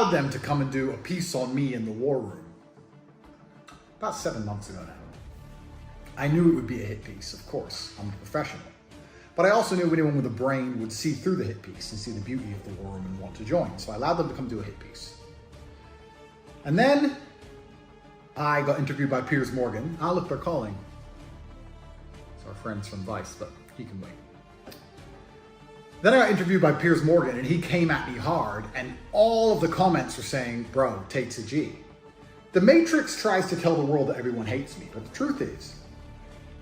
allowed them to come and do a piece on me in the war room about 7 months ago now. I knew it would be a hit piece, of course. I'm a professional. But I also knew anyone with a brain would see through the hit piece and see the beauty of the war room and want to join. So I allowed them to come do a hit piece. And then I got interviewed by Piers Morgan. Ah, look, they're calling. It's our friends from Vice, but he can wait. Then I got interviewed by Piers Morgan, and he came at me hard, and all of the comments were saying, bro, Tate's a G. The Matrix tries to tell the world that everyone hates me, but the truth is,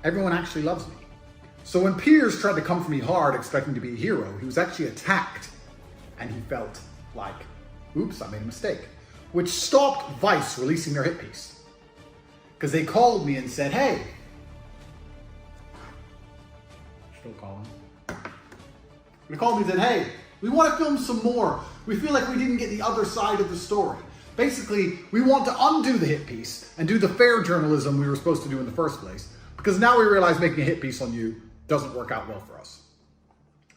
everyone actually loves me. So when Piers tried to come for me hard, expecting to be a hero, he was actually attacked, and he felt like, oops, I made a mistake, which stopped Vice releasing their hit piece. Because they called me and said, hey, still calling. They called me and said, hey, we want to film some more. We feel like we didn't get the other side of the story. Basically, we want to undo the hit piece and do the fair journalism we were supposed to do in the first place. Because now we realize making a hit piece on you doesn't work out well for us.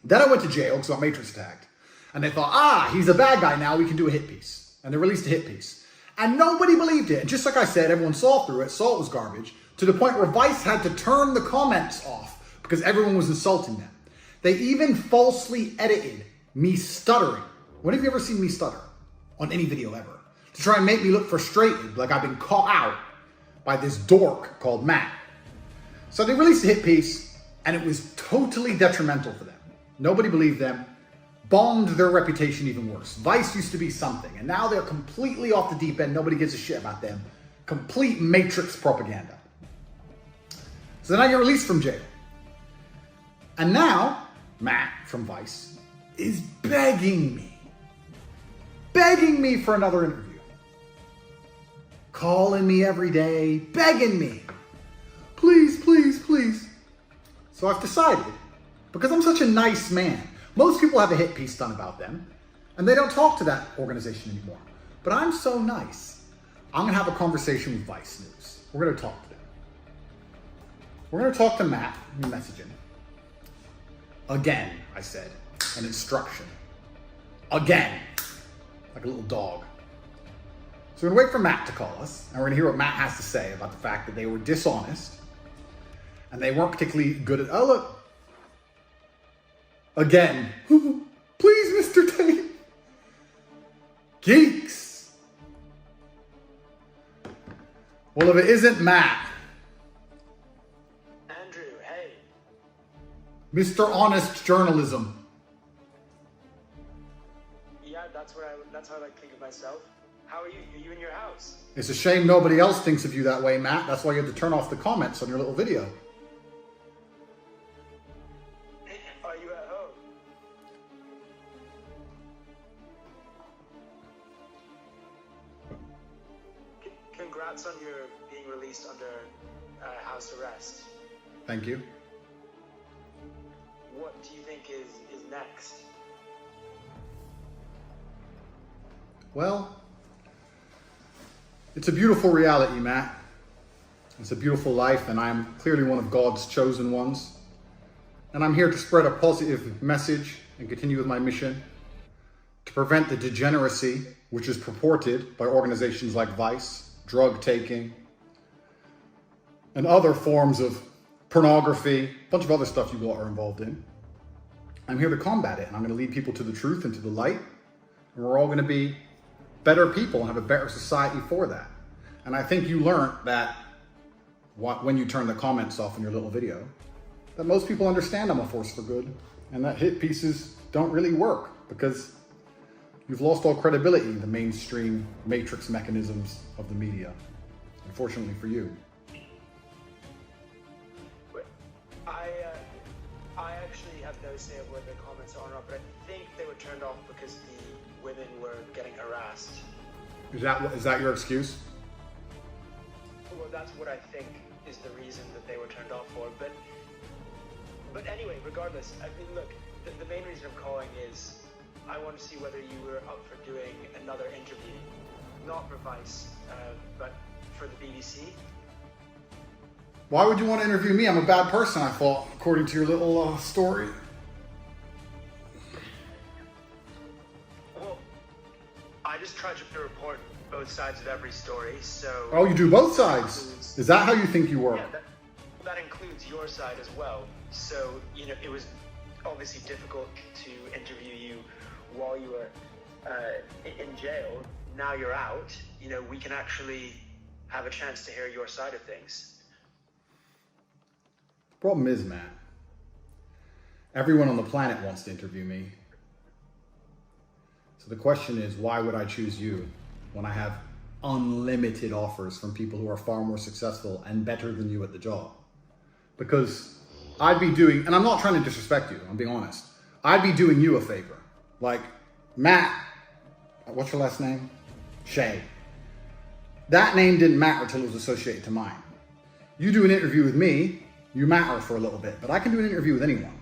Then I went to jail because I got Matrix attacked. And they thought, he's a bad guy now, we can do a hit piece. And they released a hit piece. And nobody believed it. And just like I said, everyone saw through it, saw it was garbage, to the point where Vice had to turn the comments off because everyone was insulting them. They even falsely edited me stuttering. When have you ever seen me stutter on any video ever? To try and make me look frustrated, like I've been caught out by this dork called Matt. So they released a hit piece, and it was totally detrimental for them. Nobody believed them, bombed their reputation even worse. Vice used to be something, and now they're completely off the deep end. Nobody gives a shit about them. Complete Matrix propaganda. So then I get released from jail. And now, Matt from Vice is begging me for another interview. Calling me every day, begging me. Please, please, please. So I've decided, because I'm such a nice man, most people have a hit piece done about them, and they don't talk to that organization anymore. But I'm so nice, I'm gonna have a conversation with Vice News. We're gonna talk to them. We're gonna talk to Matt, and message him. Again, I said, an instruction. Again, like a little dog. So we're gonna wait for Matt to call us, and we're gonna hear what Matt has to say about the fact that they were dishonest, and they weren't particularly good at, oh look, again, please, Mr. Tate. Geeks. Well, if it isn't Matt. Andrew, hey. Mr. Honest Journalism. Yeah, that's how I think of myself. How are you? Are you in your house? It's a shame nobody else thinks of you that way, Matt. That's why you had to turn off the comments on your little video. Are you at home? Congrats on your being released under house arrest. Thank you. What do you think is next? Well, it's a beautiful reality, Matt. It's a beautiful life, and I'm clearly one of God's chosen ones. And I'm here to spread a positive message and continue with my mission to prevent the degeneracy which is purported by organizations like Vice, drug taking, and other forms of pornography, a bunch of other stuff you are involved in. I'm here to combat it, and I'm going to lead people to the truth and to the light, and we're all going to be better people and have a better society for that. And I think you learned that when you turn the comments off in your little video, that most people understand I'm a force for good, and that hit pieces don't really work because you've lost all credibility in the mainstream matrix mechanisms of the media, unfortunately for you. I actually have no say of whether the comments are on or not, but I think they were turned off because the women were getting harassed. Is that your excuse? Well, that's what I think is the reason that they were turned off for. But anyway, regardless, I mean, look, the main reason I'm calling is I want to see whether you were up for doing another interview, not for Vice, but for the BBC. Why would you want to interview me? I'm a bad person, I thought, according to your little story. Well, I just try to report both sides of every story. So. Oh, you do both sides. Is that how you think you work? Yeah, that includes your side as well. So, you know, it was obviously difficult to interview you while you were in jail. Now you're out. You know, we can actually have a chance to hear your side of things. Problem is, Matt, everyone on the planet wants to interview me. So the question is, why would I choose you when I have unlimited offers from people who are far more successful and better than you at the job? Because I'd be doing, and I'm not trying to disrespect you, I'm being honest, I'd be doing you a favor. Like, Matt, what's your last name? Shay. That name didn't matter until it was associated to mine. You do an interview with me, you matter for a little bit, but I can do an interview with anyone.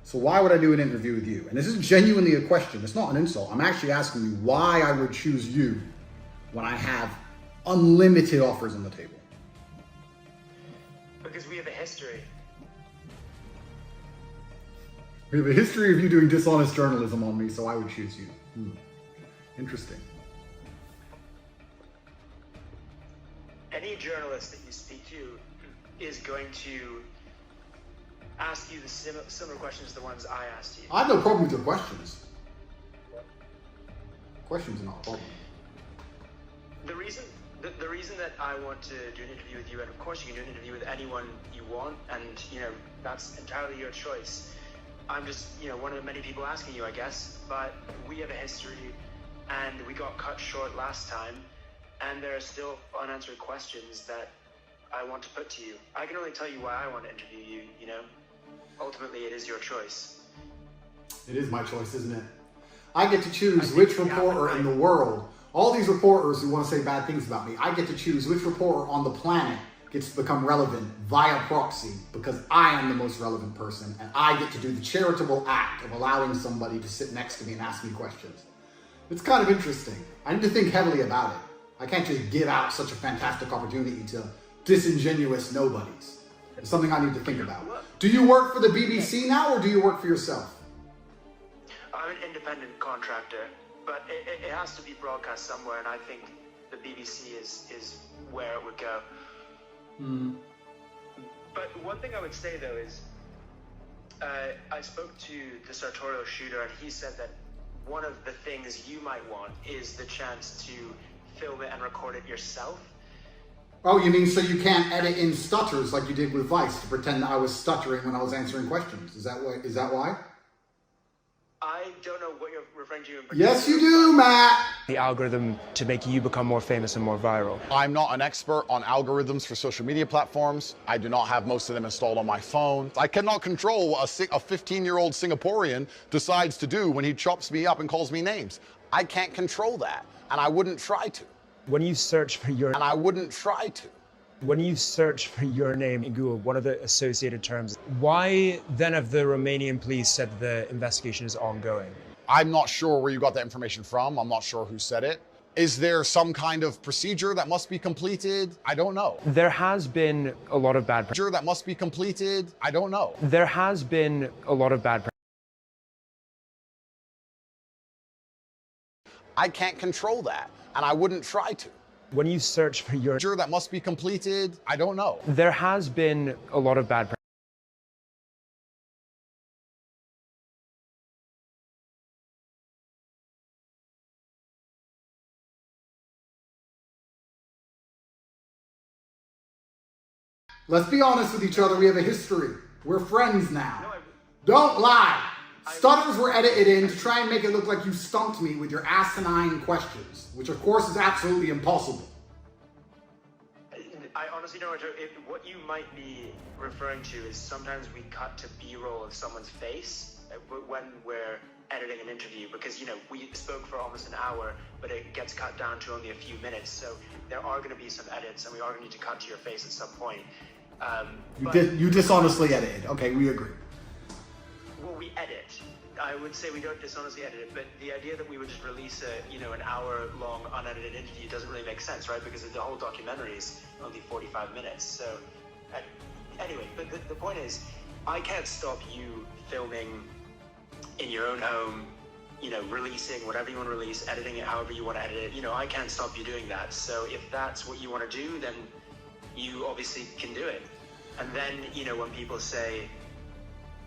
So why would I do an interview with you? And this is genuinely a question. It's not an insult. I'm actually asking you why I would choose you when I have unlimited offers on the table. Because we have a history. We have a history of you doing dishonest journalism on me, so I would choose you. Interesting. Any journalist that you speak to is going to ask you the similar questions to the ones I asked you. I have no problem with your questions. Questions are not a problem. The reason that I want to do an interview with you, and of course you can do an interview with anyone you want, and you know, that's entirely your choice. I'm just, you know, one of the many people asking you, I guess, but we have a history and we got cut short last time, and there are still unanswered questions that I want to put to you. I can only tell you why I want to interview you, you know? Ultimately, it is your choice. It is my choice, isn't it? I get to choose which reporter in the world, all these reporters who want to say bad things about me, I get to choose which reporter on the planet gets to become relevant via proxy because I am the most relevant person and I get to do the charitable act of allowing somebody to sit next to me and ask me questions. It's kind of interesting. I need to think heavily about it. I can't just give out such a fantastic opportunity to disingenuous nobodies. It's something I need to think about. Do you work for the BBC now or do you work for yourself? I'm an independent contractor, but it has to be broadcast somewhere, and I think the BBC is where it would go. But one thing I would say though is, I spoke to the sartorial shooter, and he said that one of the things you might want is the chance to film it and record it yourself. Oh, you mean so you can't edit in stutters like you did with Vice to pretend that I was stuttering when I was answering questions? Is that why? I don't know what you're referring to in particular. Yes, you do, Matt. The algorithm to make you become more famous and more viral. I'm not an expert on algorithms for social media platforms. I do not have most of them installed on my phone. I cannot control what a 15-year-old Singaporean decides to do when he chops me up and calls me names. I can't control that, and I wouldn't try to. When you search for your And I wouldn't try to. When you search for your name in Google, what are the associated terms? Why then have the Romanian police said the investigation is ongoing? I'm not sure where you got that information from. I'm not sure who said it. Is there some kind of procedure that must be completed? I don't know. There has been a lot of bad Procedure that must be completed? I don't know. There has been a lot of bad I can't control that, and I wouldn't try to. When you search for your Procedure that must be completed? I don't know. There has been a lot of bad Let's be honest with each other. We have a history. We're friends now. Don't lie. Stutters were edited in to try and make it look like you stumped me with your asinine questions, which of course is absolutely impossible. I honestly don't know what you might be referring to is sometimes we cut to B-roll of someone's face when we're editing an interview, because you know we spoke for almost an hour, but it gets cut down to only a few minutes, so there are going to be some edits and we are going to need to cut to your face at some point. You dishonestly edited. Okay, we agree. Well, we edit. I would say we don't dishonestly edit it, but the idea that we would just release an hour-long unedited interview doesn't really make sense, right? Because the whole documentary is only 45 minutes. So, anyway, but the point is, I can't stop you filming in your own home, releasing whatever you want to release, editing it however you want to edit it. I can't stop you doing that. So if that's what you want to do, then you obviously can do it. And then, when people say,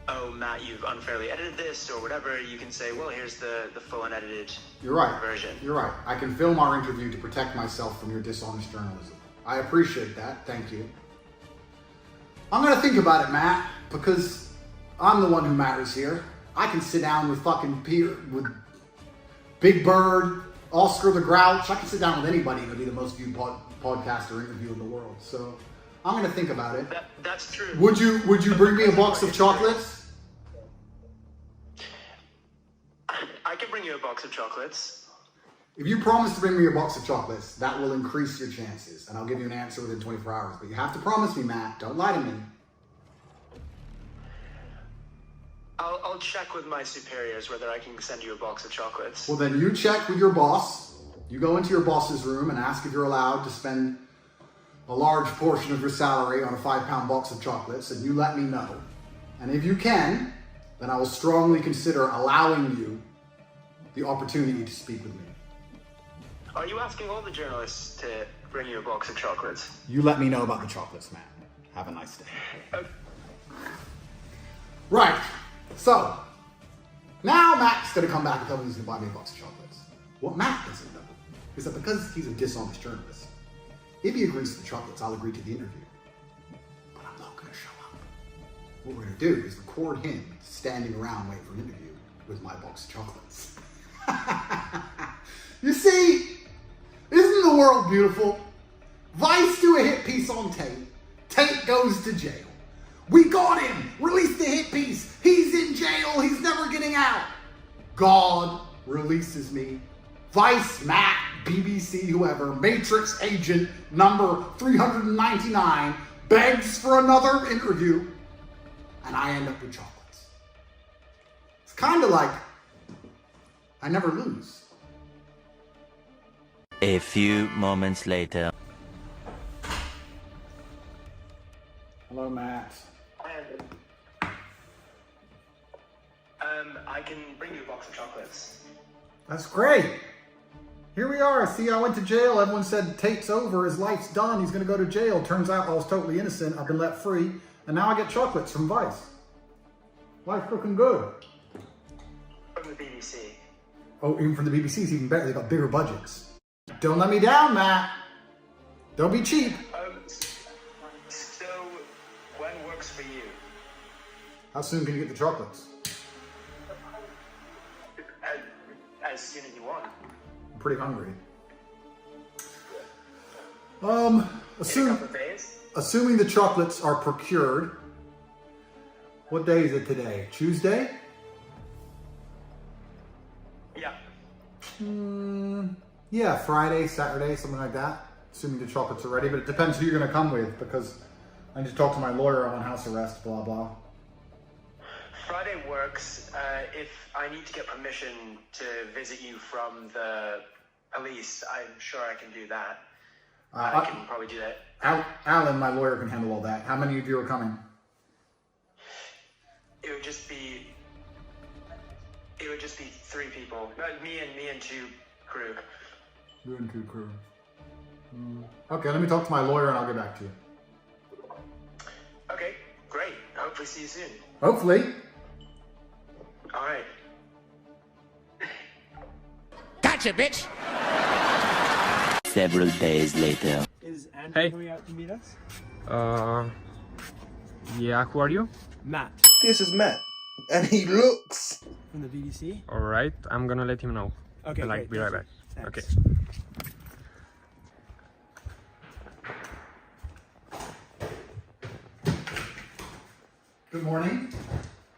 oh, Matt, you've unfairly edited this or whatever, you can say, well, here's the full unedited version. You're right. I can film our interview to protect myself from your dishonest journalism. I appreciate that. Thank you. I'm going to think about it, Matt, because I'm the one who matters here. I can sit down with fucking Peter, with Big Bird, Oscar the Grouch. I can sit down with anybody and it'll be the most viewed podcast or interview in the world. So I'm going to think about it. That's true. Would you bring me a box of chocolates? I can bring you a box of chocolates. If you promise to bring me a box of chocolates, that will increase your chances. And I'll give you an answer within 24 hours. But you have to promise me, Matt. Don't lie to me. I'll check with my superiors whether I can send you a box of chocolates. Well, then you check with your boss. You go into your boss's room and ask if you're allowed to spend a large portion of your salary on a 5-pound box of chocolates, and you let me know. And if you can, then I will strongly consider allowing you the opportunity to speak with me. Are you asking all the journalists to bring you a box of chocolates? You let me know about the chocolates, Matt. Have a nice day. Okay. Right. So, now Matt's going to come back and tell me he's going to buy me a box of chocolates. What Matt doesn't know is that because he's a dishonest journalist, if he agrees to the chocolates, I'll agree to the interview. But I'm not going to show up. What we're going to do is record him standing around waiting for an interview with my box of chocolates. You see, isn't the world beautiful? Vice do a hit piece on Tate. Tate goes to jail. We got him! Release the hit piece! He's in jail! He's never getting out! God releases me. Vice, Matt, BBC, whoever, Matrix agent number 399 begs for another interview, and I end up with chocolates. It's kind of like I never lose. A few moments later. Hello, Matt. I can bring you a box of chocolates. That's great. Here we are. See, I went to jail. Everyone said Tate's over. His life's done. He's going to go to jail. Turns out I was totally innocent. I've been let free. And now I get chocolates from Vice. Life's looking good. From the BBC. Oh, even from the BBC, it's even better. They got bigger budgets. Don't let me down, Matt. Don't be cheap. So, when works for you? How soon can you get the chocolates? As soon as you want. I'm pretty hungry. In a couple of days? Assuming the chocolates are procured. What day is it today? Tuesday? Yeah. Yeah, Friday, Saturday, something like that. Assuming the chocolates are ready, but it depends who you're going to come with because I need to talk to my lawyer on house arrest, blah, blah. Friday works. If I need to get permission to visit you from the police, I'm sure I can do that. I can probably do that. Alan, my lawyer, can handle all that. How many of you are coming? It would just be 3 people. Me and 2 crew. You and 2 crew. Okay, let me talk to my lawyer and I'll get back to you. Okay, great. Hopefully see you soon. Hopefully. All right. Gotcha, bitch! Several days later. Is Andrew coming out to meet us? Yeah, who are you? Matt This is Matt, and he looks. from the BBC. Alright, I'm gonna let him know. Okay, Like, great, be right thank back. you. Okay. Thanks. Good morning.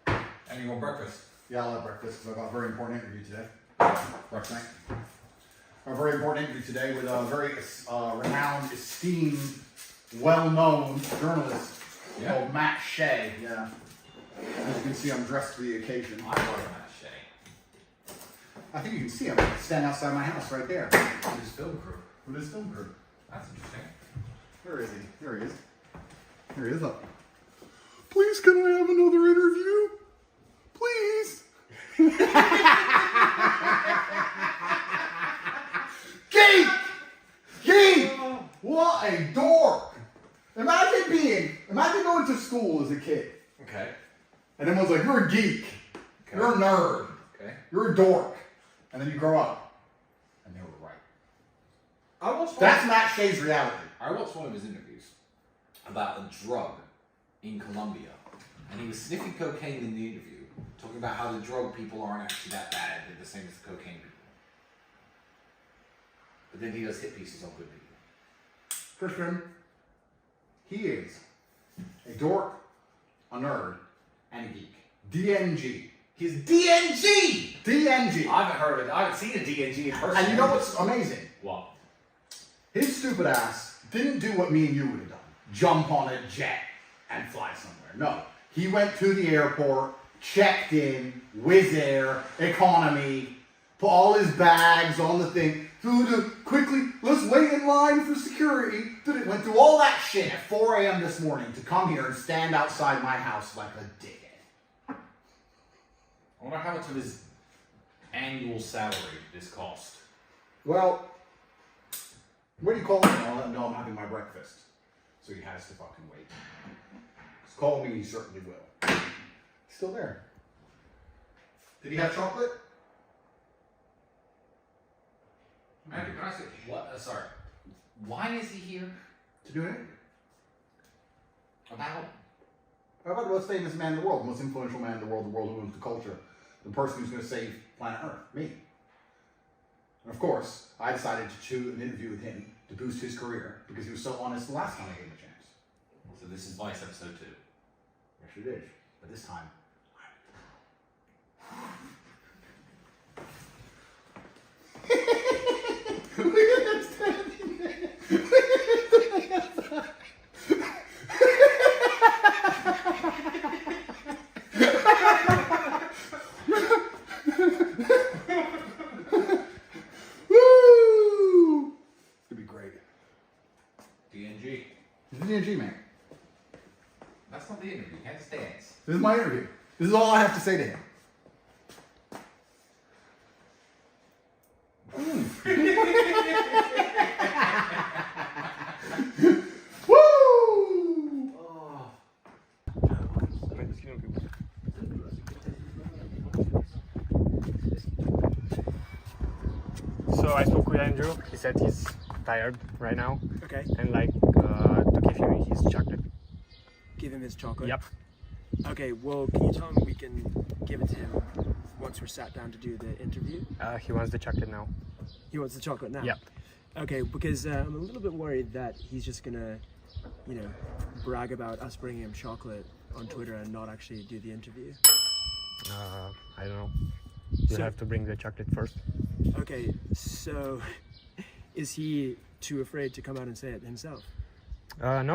And you want breakfast? Yeah, I'll have breakfast because I've got a very important interview today. Breakfast. A very important interview today with a very renowned, esteemed, well-known journalist called Matt Shea. Yeah. As you can see, I'm dressed for the occasion. I love Matt Shea. I think you can see him stand outside my house right there. With his film crew. With his film crew. That's interesting. Where is he? Here he is. Here he is. Please, can I have another interview? Please. Geek! Geek! What a dork! Imagine going to school as a kid, Okay. and everyone's like, you're a geek, you're a nerd, Okay. you're a dork, and then you grow up, and they were right. I watched That's Matt Shay's reality. I watched one of his interviews about a drug in Colombia, and he was sniffing cocaine in the interview, talking about how the drug people aren't actually that bad, they're the same as the cocaine people. But then he does hit pieces on good people. Christian, he is a dork, a nerd, and a geek. DNG. He's DNG! DNG. I haven't heard of it. I haven't seen a DNG in person. And you know what's amazing? What? His stupid ass didn't do what me and you would have done. Jump on a jet and fly somewhere. No. He went to the airport, checked in, Wizz Air, economy, put all his bags on the thing, quickly, let's wait in line for security. Went through all that shit at 4 a.m. this morning to come here and stand outside my house like a dickhead. I wonder how much of his annual salary this cost. Well, what do you call him? I'll let him know I'm having my breakfast. So he has to fucking wait. Just call me, he certainly will. Still there. Did he have chocolate? Andrew, can I say what? Sorry. Why is he here? To do it? About? How about the most famous man in the world, the most influential man in the world who owns the culture, the person who's going to save planet Earth? Me. And of course, I decided to choose an interview with him to boost his career because he was so honest the last time I gave him a chance. So this is Vice episode 2. Yes, you did. But this time, woo! It's gonna be great. DNG. He's the DNG man. That's not the interview. Can't just dance. This is my interview. This is all I have to say to him. Woo! So I spoke with Andrew. He said he's tired right now Okay. and like to give him his chocolate. Give him his chocolate. Yep. Okay, well, can you tell him we can give it to him once we're sat down to do the interview? He wants the chocolate now. He wants the chocolate now? Yep. Okay, because I'm a little bit worried that he's just gonna, brag about us bringing him chocolate on Twitter and not actually do the interview. I don't know. You So- have to bring the chocolate first. Okay, so is he too afraid to come out and say it himself? No.